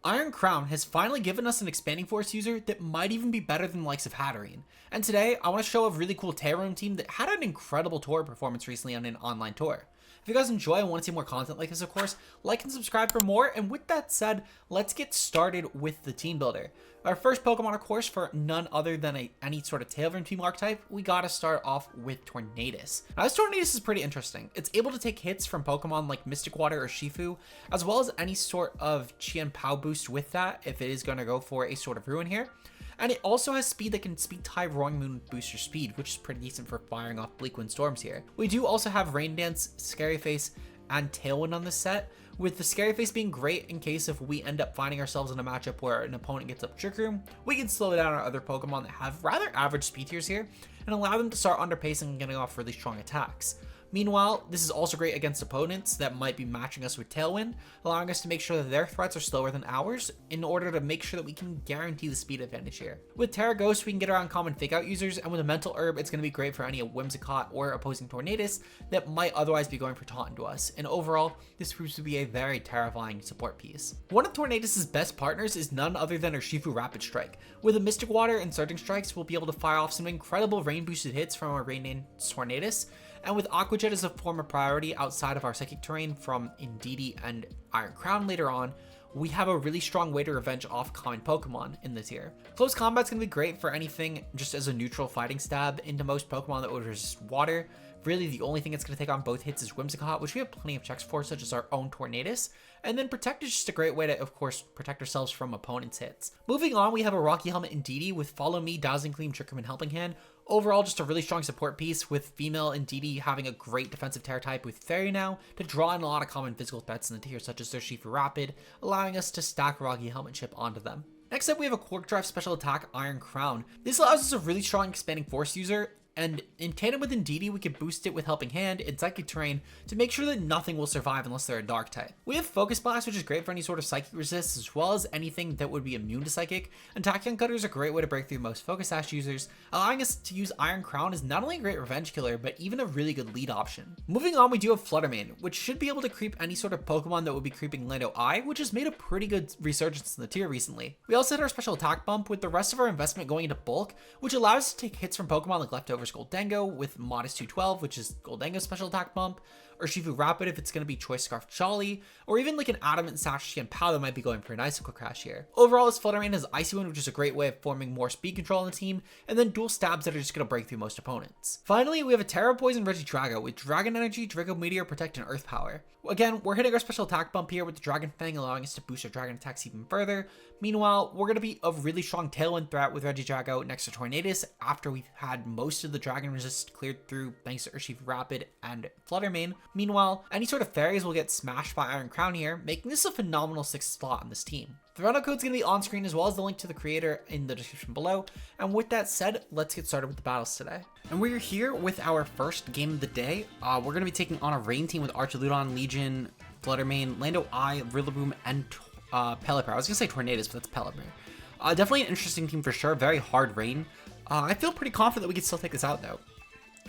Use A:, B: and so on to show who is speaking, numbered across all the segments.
A: Iron Crown has finally given us an Expanding Force user that might even be better than the likes of Hatterene. And today, I want to show a really cool Tailwind team that had an incredible tour performance recently on an online tour. If you guys enjoy and want to see more content like this, of course, like and subscribe for more. And with that said, let's get started with the team builder. Our first Pokemon, of course, for none other than any sort of Tailwind team archetype, we gotta start off with Tornadus. Now, this Tornadus is pretty interesting. It's able to take hits from Pokemon like Mystic Water or Urshifu, as well as any sort of Chien-Pao boost with that, if it is going to go for a sort of Ruin here. And it also has speed that can speed type Roaring Moon boost your speed, which is pretty decent for firing off Bleakwind Storms here. We do also have Rain Dance, Scary Face, and Tailwind on this set, with the Scary Face being great in case if we end up finding ourselves in a matchup where an opponent gets up Trick Room, we can slow down our other Pokemon that have rather average speed tiers here and allow them to start underpacing and getting off really strong attacks. Meanwhile, this is also great against opponents that might be matching us with Tailwind, allowing us to make sure that their threats are slower than ours in order to make sure that we can guarantee the speed advantage here. With Tera Ghost, we can get around common Fake Out users, and with a Mental Herb, it's going to be great for any Whimsicott or opposing Tornadus that might otherwise be going for taunt into us. And overall, this proves to be a very terrifying support piece. One of Tornadus' best partners is none other than Urshifu-Rapid-Strike. With a Mystic Water and Surging Strikes, we'll be able to fire off some incredible rain boosted hits from our Rain Tornadus. And with Aqua Jet as a form of priority outside of our Psychic Terrain from Indeedee and Iron Crown later on, we have a really strong way to revenge off common Pokemon in this tier. Close Combat's going to be great for anything just as a neutral fighting stab into most Pokemon that would resist water. Really, the only thing it's going to take on both hits is Whimsicott, which we have plenty of checks for, such as our own Tornadus. And then Protect is just a great way to, of course, protect ourselves from opponents' hits. Moving on, we have a Rocky Helmet Indeedee with Follow Me, Dazzling Gleam, Trick Room, and Helping Hand. Overall, just a really strong support piece, with female Indeedee having a great defensive Tera type with Fairy now to draw in a lot of common physical threats in the tier, such as Urshifu-Rapid, allowing us to stack Rocky Helmet chip onto them. Next up, we have a Quark Drive special attack, Iron Crown. This allows us a really strong Expanding Force user, and in tandem with Indeedee, we can boost it with Helping Hand and Psychic Terrain to make sure that nothing will survive unless they're a Dark type. We have Focus Blast, which is great for any sort of Psychic resist, as well as anything that would be immune to Psychic, and Tachyon Cutter is a great way to break through most Focus Sash users, allowing us to use Iron Crown as not only a great revenge killer, but even a really good lead option. Moving on, we do have Fluttermane, which should be able to creep any sort of Pokemon that would be creeping Lando Eye, which has made a pretty good resurgence in the tier recently. We also had our special attack bump, with the rest of our investment going into bulk, which allows us to take hits from Pokemon like Leftovers Goldengo with Modest 212, which is Goldengo's special attack bump, Urshifu-Rapid if it's going to be Choice Scarf Jolly, or even like an Adamant Nature and Pow that might be going for an Icicle Crash here. Overall, this Fluttermane has Icy Wind, which is a great way of forming more speed control on the team, and then dual stabs that are just going to break through most opponents. Finally, we have a Tera Poison Regidrago with Dragon Energy, Draco Meteor, Protect, and Earth Power. Again, we're hitting our special attack bump here with the Dragon Fang, allowing us to boost our dragon attacks even further. Meanwhile, we're going to be a really strong Tailwind threat with Regidrago next to Tornadus after we've had most of the dragon resist cleared through thanks to Urshifu-Rapid and Fluttermane. Meanwhile, any sort of fairies will get smashed by Iron Crown here, making this a phenomenal 6th slot on this team. The runner code is going to be on screen, as well as the link to the creator in the description below. And with that said, let's get started with the battles today. And we're here with our first game of the day. We're going to be taking on a rain team with Archaludon, Legion, Fluttermane, Lando Eye, Rillaboom, and Pelipper. I was going to say Tornadus, but that's Pelipper. Definitely an interesting team for sure. Very hard rain. I feel pretty confident that we can still take this out though.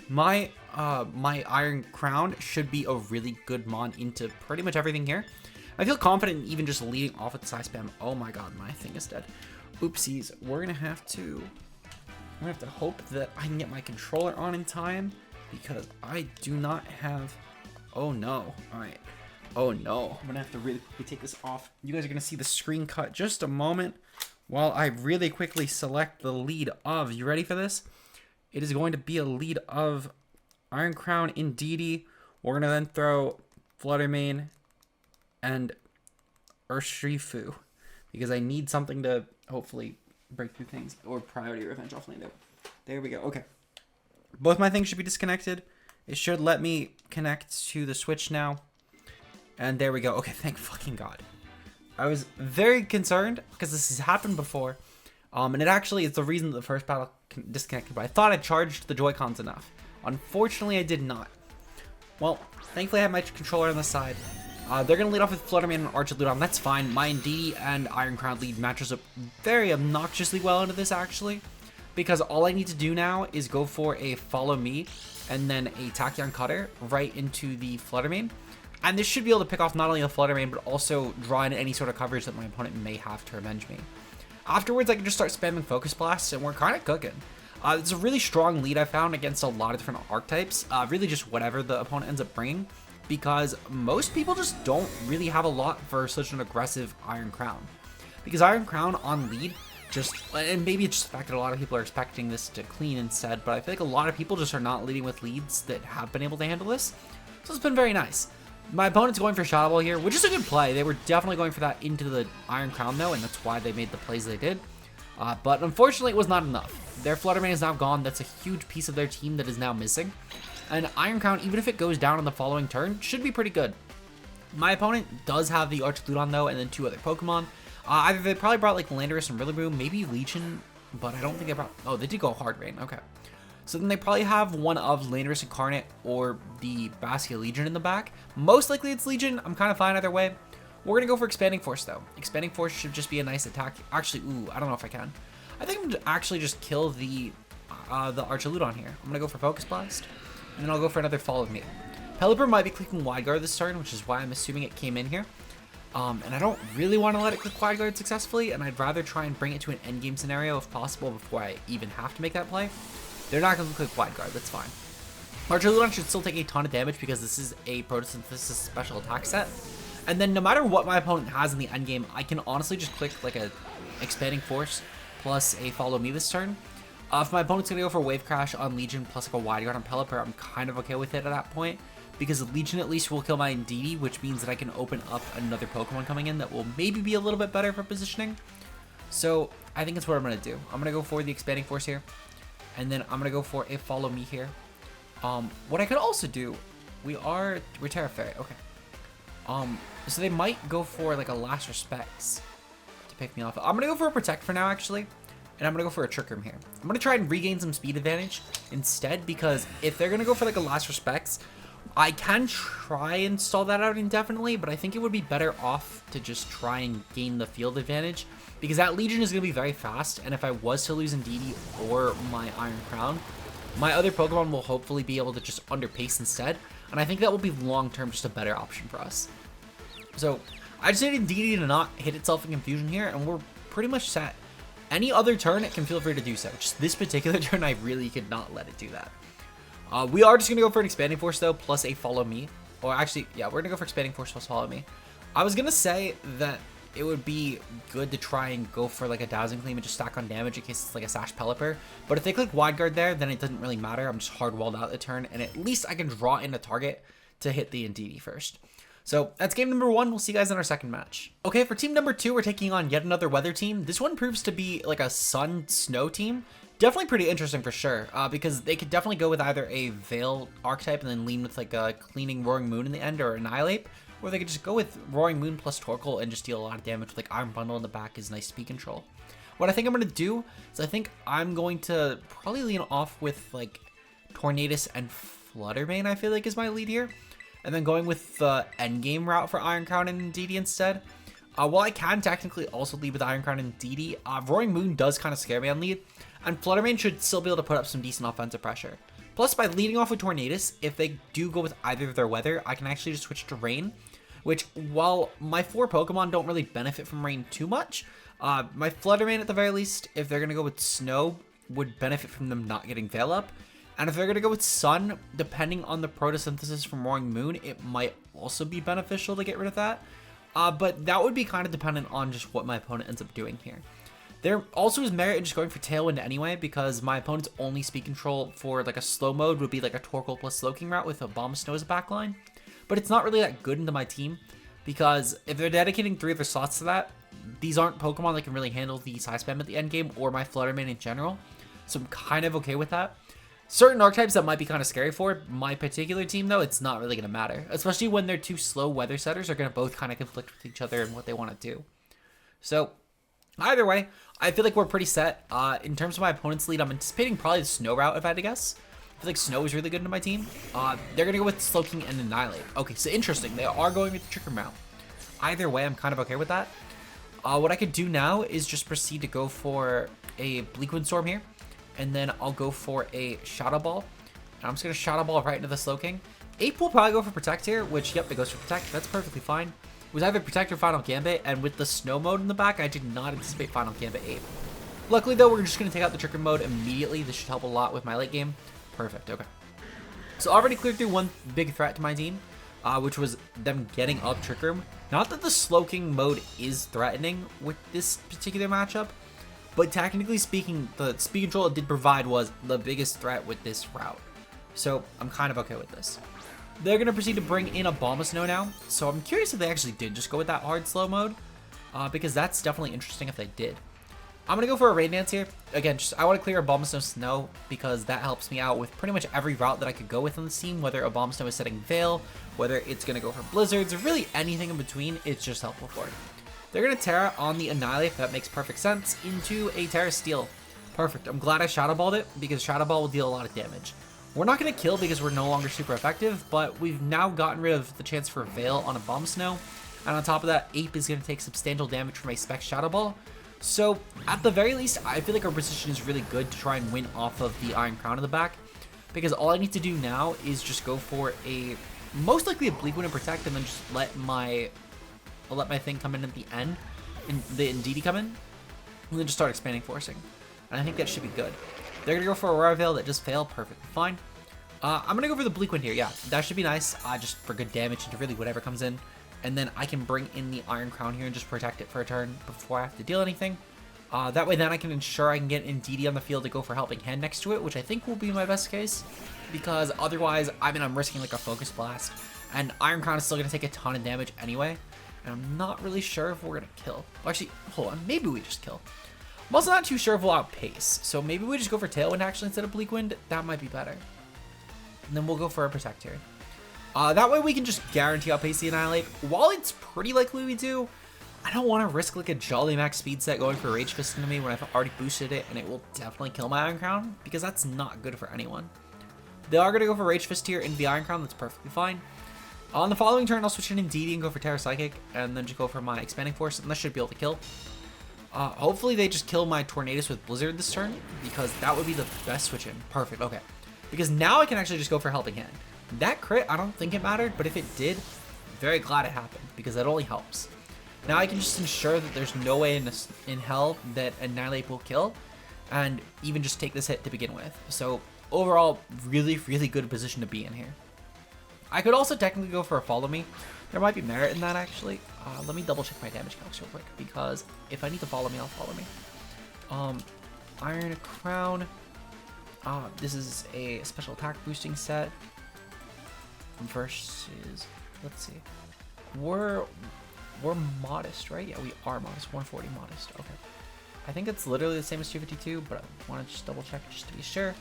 A: My Iron Crown should be a really good mon into pretty much everything here. I feel confident in even just leading off with the Psy Spam. Oh my god, my thing is dead. Oopsies. We're gonna have to hope that I can get my controller on in time, because I do not have. Oh no. Alright. Oh no. I'm gonna have to really quickly take this off. You guys are gonna see the screen cut just a moment while I really quickly select the lead of. You ready for this? It is going to be a lead of Iron Crown, Indeedee. We're going to then throw Fluttermane and Urshifu, because I need something to hopefully break through things, or priority revenge off Lando. There we go. Okay. Both my things should be disconnected. It should let me connect to the Switch now. And there we go. Okay, thank fucking God. I was very concerned because this has happened before. And it actually is the reason that the first battle disconnected, but I thought I charged the Joy-Cons enough. Unfortunately, I did not. Well, thankfully I have my controller on the side. They're going to lead off with Fluttermane and Archaludon. That's fine. My Indeedee and Iron Crown lead matches up very obnoxiously well into this, actually. Because all I need to do now is go for a Follow Me and then a Tachyon Cutter right into the Fluttermane. And this should be able to pick off not only the Flutter Mane, but also draw in any sort of coverage that my opponent may have to revenge me. Afterwards, I can just start spamming Focus Blasts, and we're kind of cooking. It's a really strong lead I found against a lot of different archetypes, really just whatever the opponent ends up bringing, because most people just don't really have a lot for such an aggressive Iron Crown. Because Iron Crown on lead, and maybe it's just the fact that a lot of people are expecting this to clean instead, but I feel like a lot of people just are not leading with leads that have been able to handle this, so it's been very nice. My opponent's going for Shadow Ball here, which is a good play. They were definitely going for that into the Iron Crown though, and that's why they made the plays they did. But unfortunately, it was not enough. Their Flutter Mane is now gone. That's a huge piece of their team that is now missing. And Iron Crown, even if it goes down on the following turn, should be pretty good. My opponent does have the Archaludon though, and then 2 other Pokemon. Either they probably brought like Landorus and Rillaboom, maybe Legion, but I don't think they brought... Oh, they did go Hard Rain. Okay. So then they probably have one of Landorus Incarnate or the Bastia Legion in the back. Most likely it's Legion. I'm kind of fine either way. We're going to go for Expanding Force though. Expanding Force should just be a nice attack. Actually, ooh, I don't know if I can. I think I'm going to actually just kill the Archaludon here. I'm going to go for Focus Blast, and then I'll go for another Follow Me. Pelipper might be clicking Wide Guard this turn, which is why I'm assuming it came in here. And I don't really want to let it click Wide Guard successfully, and I'd rather try and bring it to an endgame scenario if possible before I even have to make that play. They're not going to click Wide Guard, that's fine. Archaludon should still take a ton of damage because this is a Photosynthesis special attack set. And then no matter what my opponent has in the endgame, I can honestly just click like a Expanding Force plus a Follow Me this turn. If my opponent's going to go for Wave Crash on Legion plus like a Wide Guard on Pelipper, I'm kind of okay with it at that point. Because Legion at least will kill my Indeedee, which means that I can open up another Pokemon coming in that will maybe be a little bit better for positioning. So I think that's what I'm going to do. I'm going to go for the Expanding Force here. And then I'm going to go for a Follow Me here. What I could also do, we're Tera Fairy, okay. So they might go for like a Last Respects to pick me off. I'm going to go for a Protect for now, actually. And I'm going to go for a Trick Room here. I'm going to try and regain some speed advantage instead, because if they're going to go for like a Last Respects, I can try and stall that out indefinitely, but I think it would be better off to just try and gain the field advantage, because that Legion is going to be very fast, and if I was to lose Indeedee or my Iron Crown, my other Pokemon will hopefully be able to just underpace instead, and I think that will be long-term just a better option for us. So I just need Indeedee to not hit itself in confusion here, and we're pretty much set. Any other turn, it can feel free to do so. Just this particular turn, I really could not let it do that. We are just going to go for an Expanding Force, though, plus a Follow Me. Or actually, yeah, we're going to go for Expanding Force plus Follow Me. I was going to say that it would be good to try and go for, like, a Dazzling Gleam and just stack on damage in case it's, like, a Sash Pelipper. But if they click Wide Guard there, then it doesn't really matter. I'm just hard-walled out the turn, and at least I can draw in a target to hit the Indeedee first. So that's game number 1. We'll see you guys in our second match. Okay, for team number 2, we're taking on yet another weather team. This one proves to be, like, a sun-snow team. Definitely pretty interesting for sure, because they could definitely go with either a Veil archetype and then lean with like a Cleaning Roaring Moon in the end or Annihilate, or they could just go with Roaring Moon plus Torkoal and just deal a lot of damage with like Iron Bundle in the back is nice speed control. What I think I'm going to do is I think I'm going to probably lean off with like Tornadus and Flutter Mane, I feel like is my lead here, and then going with the endgame route for Iron Crown and Indeedee instead. While I can technically also lead with Iron Crown and Indeedee, Roaring Moon does kind of scare me on lead, and Flutter Mane should still be able to put up some decent offensive pressure. Plus, by leading off with Tornadus, if they do go with either of their weather, I can actually just switch to Rain, which, while my 4 Pokemon don't really benefit from Rain too much, my Flutter Mane, at the very least, if they're going to go with Snow, would benefit from them not getting Veil up. And if they're going to go with Sun, depending on the Photosynthesis from Roaring Moon, it might also be beneficial to get rid of that. But that would be kind of dependent on just what my opponent ends up doing here. There also is merit in just going for Tailwind anyway, because my opponent's only speed control for like a slow mode would be like a Torkoal plus Slowking route with a Bomb Snow as a backline. But it's not really that good into my team, because if they're dedicating 3 of their slots to that, these aren't Pokemon that can really handle the Psy Spam at the end game or my Flutter Mane in general. So I'm kind of okay with that. Certain archetypes that might be kind of scary for my particular team, though, it's not really going to matter. Especially when their 2 slow weather setters are going to both kind of conflict with each other and what they want to do. So, either way, I feel like we're pretty set. In terms of my opponent's lead, I'm anticipating probably the Snow route, if I had to guess. I feel like Snow is really good into my team. They're going to go with Slowking and Annihilate. Okay, so interesting. They are going with the Trick Room route. Either way, I'm kind of okay with that. What I could do now is just proceed to go for a Bleakwind Storm here. And then I'll go for a Shadow Ball. And I'm just going to Shadow Ball right into the Slowking. Ape will probably go for Protect here, which, yep, it goes for Protect. That's perfectly fine. It was either Protect or Final Gambit, and with the Snow mode in the back, I did not anticipate Final Gambit Ape. Luckily, though, we're just going to take out the Trick Room mode immediately. This should help a lot with my late game. Perfect, okay. So already cleared through one big threat to my team, which was them getting up Trick Room. Not that the Slowking mode is threatening with this particular matchup, but technically speaking, the speed control it did provide was the biggest threat with this route. So I'm kind of okay with this. They're going to proceed to bring in a Abomasnow now. So I'm curious if they actually did just go with that hard slow mode, because that's definitely interesting if they did. I'm going to go for a Rain Dance here. Again, I want to clear Abomasnow Snow because that helps me out with pretty much every route that I could go with on the team, whether Abomasnow is setting Veil, whether it's going to go for Blizzards, or really anything in between, it's just helpful for it. They're going to Tera on the Annihilate, that makes perfect sense, into a Tera Steel. Perfect. I'm glad I Shadow Balled it because Shadow Ball will deal a lot of damage. We're not going to kill because we're no longer super effective, but we've now gotten rid of the chance for Veil on Abomasnow. And on top of that, Ape is going to take substantial damage from a Spec Shadow Ball. So at the very least, I feel like our position is really good to try and win off of the Iron Crown in the back. Because all I need to do now is just go for most likely a Bleakwind and Protect, and then just let my thing come in at the end, and the Indeedee come in, and then just start expanding forcing. And I think that should be good. They're going to go for Aurora Veil that just failed. Perfectly fine. I'm going to go for the Bleakwind here. Yeah, that should be nice. Just for good damage into really whatever comes in. And then I can bring in the Iron Crown here and just protect it for a turn before I have to deal anything. That way then I can ensure I can get Indeedee on the field to go for Helping Hand next to it, which I think will be my best case. Because otherwise, I mean, I'm risking like a Focus Blast. And Iron Crown is still going to take a ton of damage anyway. And I'm not really sure if we're going to kill. Well, actually, hold on. Maybe we just kill. I'm also not too sure if we'll outpace. So maybe we just go for Tailwind actually instead of Bleakwind. That might be better. And then we'll go for a Protect here. That way we can just guarantee outpace the Annihilate. While it's pretty likely we do, I don't want to risk like a Jolly Max speed set going for Rage Fist into me when I've already boosted it and it will definitely kill my Iron Crown because that's not good for anyone. They are going to go for Rage Fist here into the Iron Crown. That's perfectly fine. On the following turn, I'll switch in Indeedee and go for Tera Psychic and then just go for my Expanding Force, and that should be able to kill. Hopefully they just kill my Tornadus with Blizzard this turn because that would be the best switch in. Perfect. Okay. Because now I can actually just go for Helping Hand. That crit, I don't think it mattered, but if it did, very glad it happened because that only helps. Now I can just ensure that there's no way in hell that Annihilate will kill and even just take this hit to begin with. So overall, really, really good position to be in here. I could also technically go for a Follow Me. There might be merit in that actually. Let me double check my damage calcs real quick because if I need to follow me, I'll follow me. Iron Crown. This is a special attack boosting set. Versus, let's see, we're modest, right? Yeah, we are modest. 140 modest. Okay, I think it's literally the same as 252, but I want to just double check just to be sure.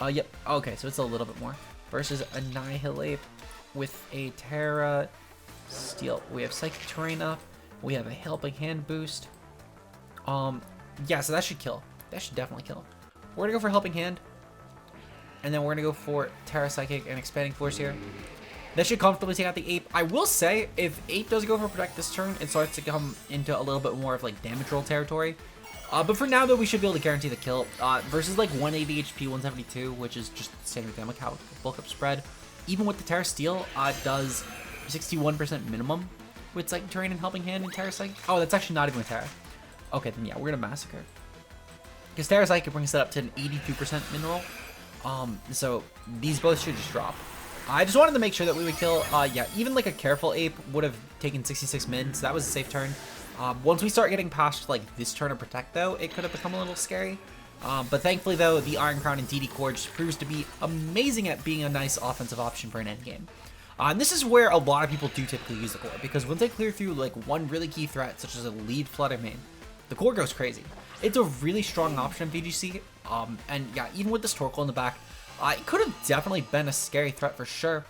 A: Yep. Okay, so it's a little bit more. Versus Annihilate with a Tera Steel. We have Psychic Terrain up. We have a Helping Hand boost. Yeah, so that should kill. That should definitely kill. We're gonna go for Helping Hand. And then we're going to go for Tera Psychic and Expanding Force here. That should comfortably take out the Ape. I will say, if Ape does go for Protect this turn, it starts to come into a little bit more of like damage roll territory. But for now, though, we should be able to guarantee the kill. Versus like 180 HP, 172, which is just standard damage count bulk up spread. Even with the Tera Steel, it does 61% minimum with Psychic Terrain and Helping Hand and Tera Psychic. Oh, that's actually not even with Tera. Okay, then yeah, we're going to Massacre. Because Tera Psychic brings it up to an 82% min roll. So these both should just drop. I just wanted to make sure that we would kill, yeah, even like a Careful Ape would have taken 66 min, so that was a safe turn. Once we start getting past like this turn of Protect though, it could have become a little scary. But thankfully though, the Iron Crown and DD Core just proves to be amazing at being a nice offensive option for an endgame. And this is where a lot of people do typically use the Core, because once they clear through like one really key threat, such as a lead Flutter Main, the Core goes crazy. It's a really strong option in VGC, and yeah, even with this Torkoal in the back, it could have definitely been a scary threat for sure,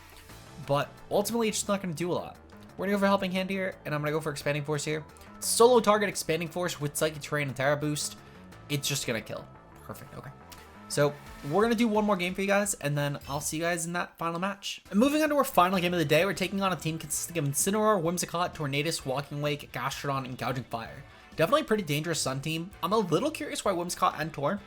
A: but ultimately it's just not going to do a lot. We're going to go for Helping Hand here, and I'm going to go for Expanding Force here. Solo target Expanding Force with Psychic Terrain and Tera boost, it's just going to kill. Perfect, okay. So we're going to do one more game for you guys, and then I'll see you guys in that final match. And moving on to our final game of the day, we're taking on a team consisting of Incineroar, Whimsicott, Tornadus, Walking Wake, Gastrodon, and Gouging Fire. Definitely a pretty dangerous Sun team. I'm a little curious why Whimsicott and Torn.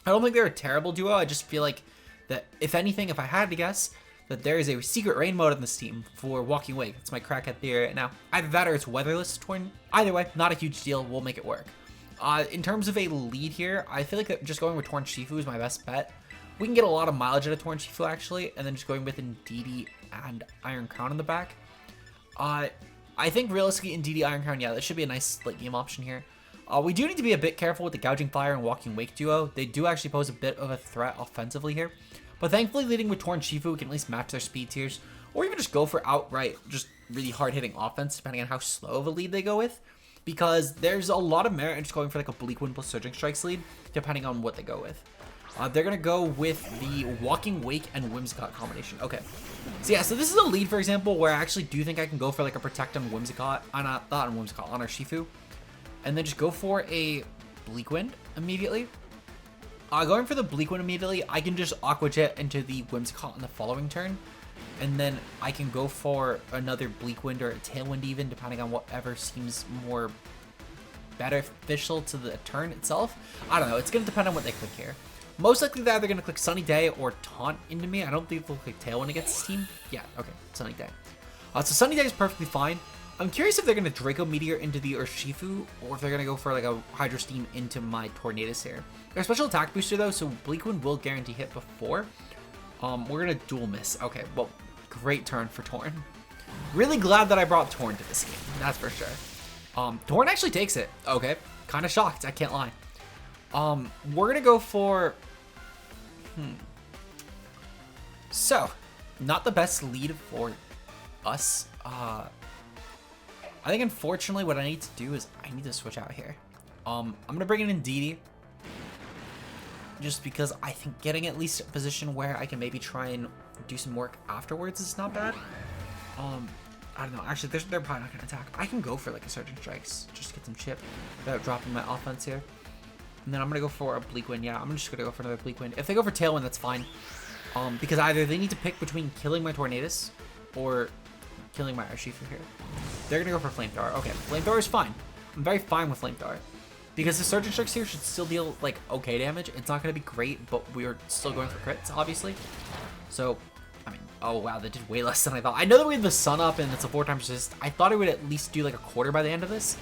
A: I don't think they're a terrible duo. I just feel like that, if anything, if I had to guess, that there is a secret rain mode in this team for Walking Wake. It's my crackhead theory right now. Either that or it's weatherless Torn. Either way, not a huge deal. We'll make it work. In terms of a lead here, I feel like just going with Urshifu is my best bet. We can get a lot of mileage out of Urshifu actually, and then just going with Indeedee and Iron Crown in the back. I think realistically Indeedee, Iron Crown, yeah, that should be a nice late game option here. We do need to be a bit careful with the Gouging Fire and Walking Wake duo. They do actually pose a bit of a threat offensively here. But thankfully, leading with Urshifu, we can at least match their speed tiers. Or even just go for outright, just really hard-hitting offense, depending on how slow of a lead they go with. Because there's a lot of merit in just going for like a Bleakwind plus Surging Strikes lead, depending on what they go with. They're going to go with the Walking Wake and Whimsicott combination. Okay. So yeah, so this is a lead, for example, where I actually do think I can go for like a Protect on Whimsicott. Not on Whimsicott, on Urshifu. And then just go for a Bleakwind immediately. Going for the Bleakwind immediately, I can just Aqua Jet into the Whimsicott on the following turn. And then I can go for another Bleakwind or a Tailwind even, depending on whatever seems more beneficial to the turn itself. I don't know. It's going to depend on what they click here. Most likely they're either going to click Sunny Day or Taunt into me. I don't think they'll click Tailwind against this team. Yeah, okay. Sunny Day. So Sunny Day is perfectly fine. I'm curious if they're going to Draco Meteor into the Urshifu, or if they're going to go for like a Hydro Steam into my Tornadus here. They're a special attack booster though, so Bleakwind will guarantee hit before. We're going to dual miss. Okay, well, great turn for Torn. Really glad that I brought Torn to this game, that's for sure. Torn actually takes it. Okay, kind of shocked, I can't lie. We're going to go for... So, not the best lead for us. I think unfortunately what I need to do is I need to switch out here. I'm going to bring in Indeedee. Just because I think getting at least a position where I can maybe try and do some work afterwards is not bad. I don't know. Actually, they're probably not going to attack. I can go for like a Surging Strikes. Just to get some chip without dropping my offense here. And then I'm going to go for a Bleakwind. Yeah, I'm just going to go for another Bleakwind. If they go for Tailwind, that's fine. Because either they need to pick between killing my Tornadus or killing my Urshifu here. They're going to go for Flamethrower. Okay, Flamethrower is fine. I'm very fine with Flamethrower. Because the Surging Strikes here should still deal, like, okay damage. It's not going to be great, but we are still going for crits, obviously. So, I mean, oh wow, that did way less than I thought. I know that we have the Sun up and it's a 4x resist. I thought it would at least do, like, a quarter by the end of this.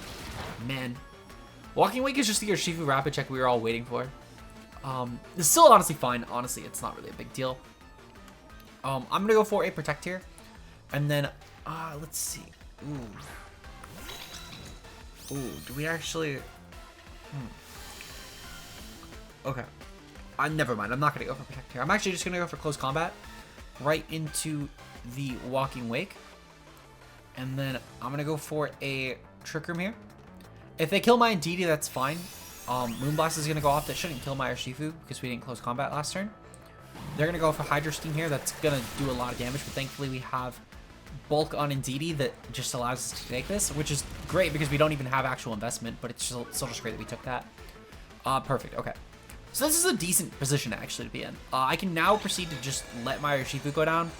A: Man. Walking Wake is just the Urshifu-Rapid-Strike we were all waiting for. It's still honestly fine. Honestly, it's not really a big deal. I'm going to go for a Protect here. And then, let's see. Ooh, do we actually... Okay. Never mind. I'm not going to go for Protect here. I'm actually just going to go for Close Combat. Right into the Walking Wake. And then I'm going to go for a Trick Room here. If they kill my Indeedee, that's fine. Moonblast is going to go off. That shouldn't kill my Urshifu because we didn't Close Combat last turn. They're going to go for Hydro Steam here. That's going to do a lot of damage. But thankfully we have bulk on Indeedee that just allows us to take this, which is great because we don't even have actual investment, but it's still just great that we took that. Perfect. Okay. So this is a decent position actually to be in. I can now proceed to just let my Urshifu go down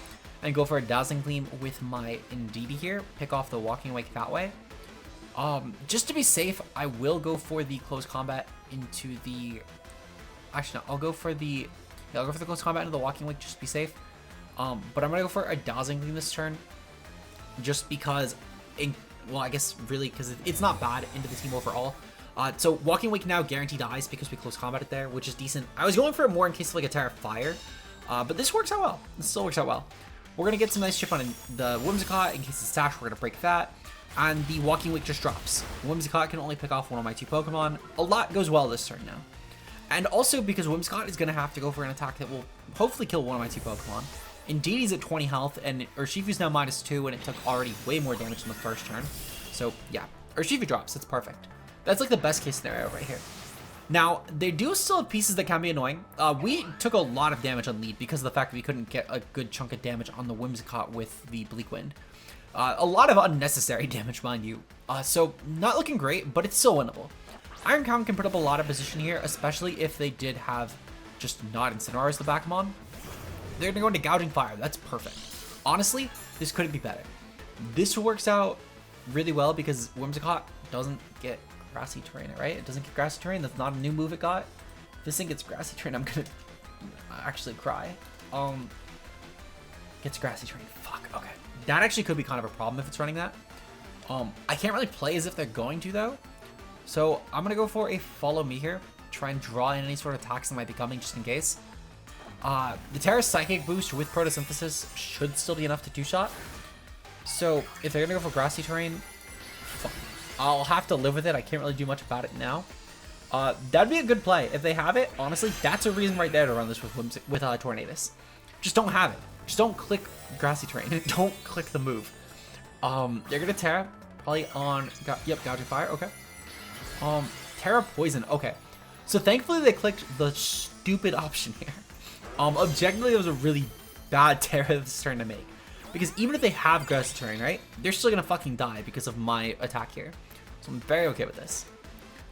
A: and go for a Dazzling Gleam with my Indeedee here. Pick off the Walking Wake that way. Just to be safe, I will go for the Close Combat into the... Actually, no, I'll go for the Close Combat into the Walking Wake just to be safe. But I'm going to go for a Dazzling Gleam this turn. Just because, well, I guess really because it's not bad into the team overall. So Walking Wake now guarantee dies because we Close Combat it there, which is decent. I was going for it more in case of like a Tera Fire. But this works out well. This still works out well. We're going to get some nice chip on the Whimsicott in case it's Sash. We're going to break that. And the Walking Wake just drops. Whimsicott can only pick off one of my 2 Pokemon. A lot goes well this turn now. And also because Whimsicott is going to have to go for an attack that will hopefully kill one of my 2 Pokemon. Indeedee's at 20 health, and Urshifu's now -2, and it took already way more damage in the first turn. So, yeah. Urshifu drops. It's perfect. That's like the best case scenario right here. Now, they do still have pieces that can be annoying. We took a lot of damage on lead because of the fact that we couldn't get a good chunk of damage on the Whimsicott with the Bleakwind. A lot of unnecessary damage, mind you. So, not looking great, but it's still winnable. Iron Crown can put up a lot of position here, especially if they did have just not Incineroars to back them on. They're going to go into Gouging Fire. That's perfect. Honestly, this couldn't be better. This works out really well because Whimsicott doesn't get Grassy Terrain, right? It doesn't get Grassy Terrain. That's not a new move it got. If this thing gets Grassy Terrain, I'm going to actually cry. Gets Grassy Terrain. Fuck, okay. That actually could be kind of a problem if it's running that. I can't really play as if they're going to, though. So I'm going to go for a follow me here. Try and draw in any sort of attacks that might be coming just in case. The Tera Psychic boost with Photosynthesis should still be enough to two-shot. So if they're going to go for Grassy Terrain, I'll have to live with it. I can't really do much about it now. That'd be a good play. If they have it, honestly, that's a reason right there to run this with Tornadus. Just don't have it. Just don't click Grassy Terrain. Don't click the move. They're going to Tera. Probably on... Yep, Gouging Fire. Okay. Tera Poison. Okay. So thankfully they clicked the stupid option here. Objectively, it was a really bad Tera this turn to make. Because even if they have Grassy Terrain, right? They're still going to fucking die because of my attack here. So I'm very okay with this.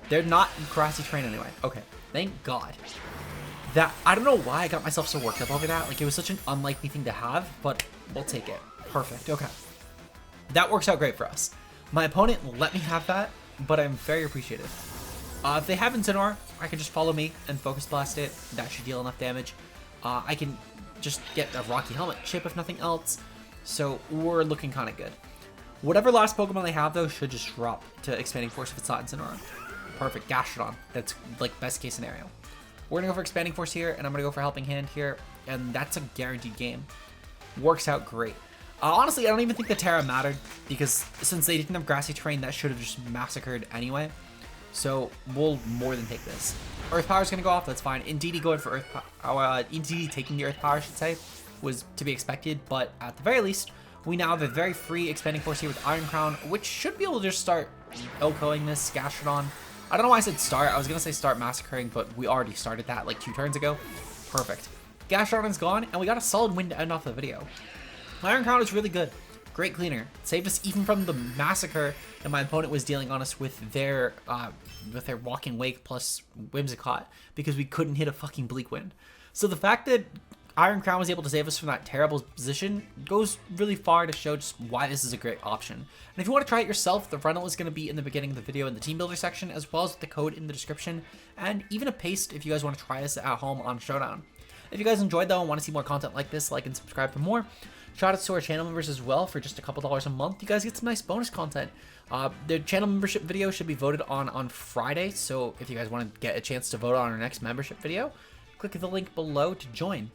A: They're not Grassy Terrain anyway. Okay. Thank God. That, I don't know why I got myself so worked up over that. Like, it was such an unlikely thing to have, but we'll take it. Perfect. Okay. That works out great for us. My opponent let me have that, but I'm very appreciative. If they have Incineroar, I can just follow me and Focus Blast it. That should deal enough damage. I can just get a Rocky Helmet chip if nothing else. So we're looking kind of good. Whatever last Pokemon they have, though, should just drop to Expanding Force if it's not Incineroar. Perfect. Gastrodon. That's like best case scenario. We're going to go for Expanding Force here, and I'm going to go for Helping Hand here. And that's a guaranteed game. Works out great. Honestly, I don't even think the Tera mattered, because since they didn't have Grassy Terrain, that should have just massacred anyway. So we'll more than take this. Earth Power is going to go off, that's fine. Indeedee going for Earth Power, Indeedee taking the Earth Power, I should say, was to be expected, but at the very least, we now have a very free Expanding Force here with Iron Crown, which should be able to just start OHKOing this Gastrodon. I don't know why I said start, I was going to say start massacring, but we already started that like 2 turns ago. Perfect. Gastrodon's gone, and we got a solid win to end off the video. Iron Crown is really good. Great cleaner. Saved us even from the massacre that my opponent was dealing on us with their Walking Wake plus Whimsicott, because we couldn't hit a fucking Bleakwind. So the fact that Iron Crown was able to save us from that terrible position goes really far to show just why this is a great option. And if you want to try it yourself, the rental is going to be in the beginning of the video in the team builder section, as well as with the code in the description, and even a paste if you guys want to try this at home on Showdown. If you guys enjoyed though and want to see more content like this, like and subscribe for more. Shout out to our channel members as well. For just a couple dollars a month, you guys get some nice bonus content. The channel membership video should be voted on Friday, so if you guys want to get a chance to vote on our next membership video, click the link below to join.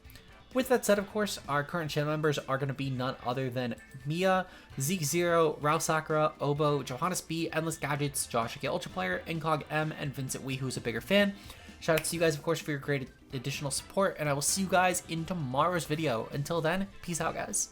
A: With that said, of course, our current channel members are going to be none other than Mia, Zeke Zero, Rao Sakura, Obo, Johannes B, Endless Gadgets, Josh Aka Ultra Player, Incog M, and Vincent Wee, who's a bigger fan. Shout out to you guys, of course, for your great additional support, and I will see you guys in tomorrow's video. Until then, peace out, guys.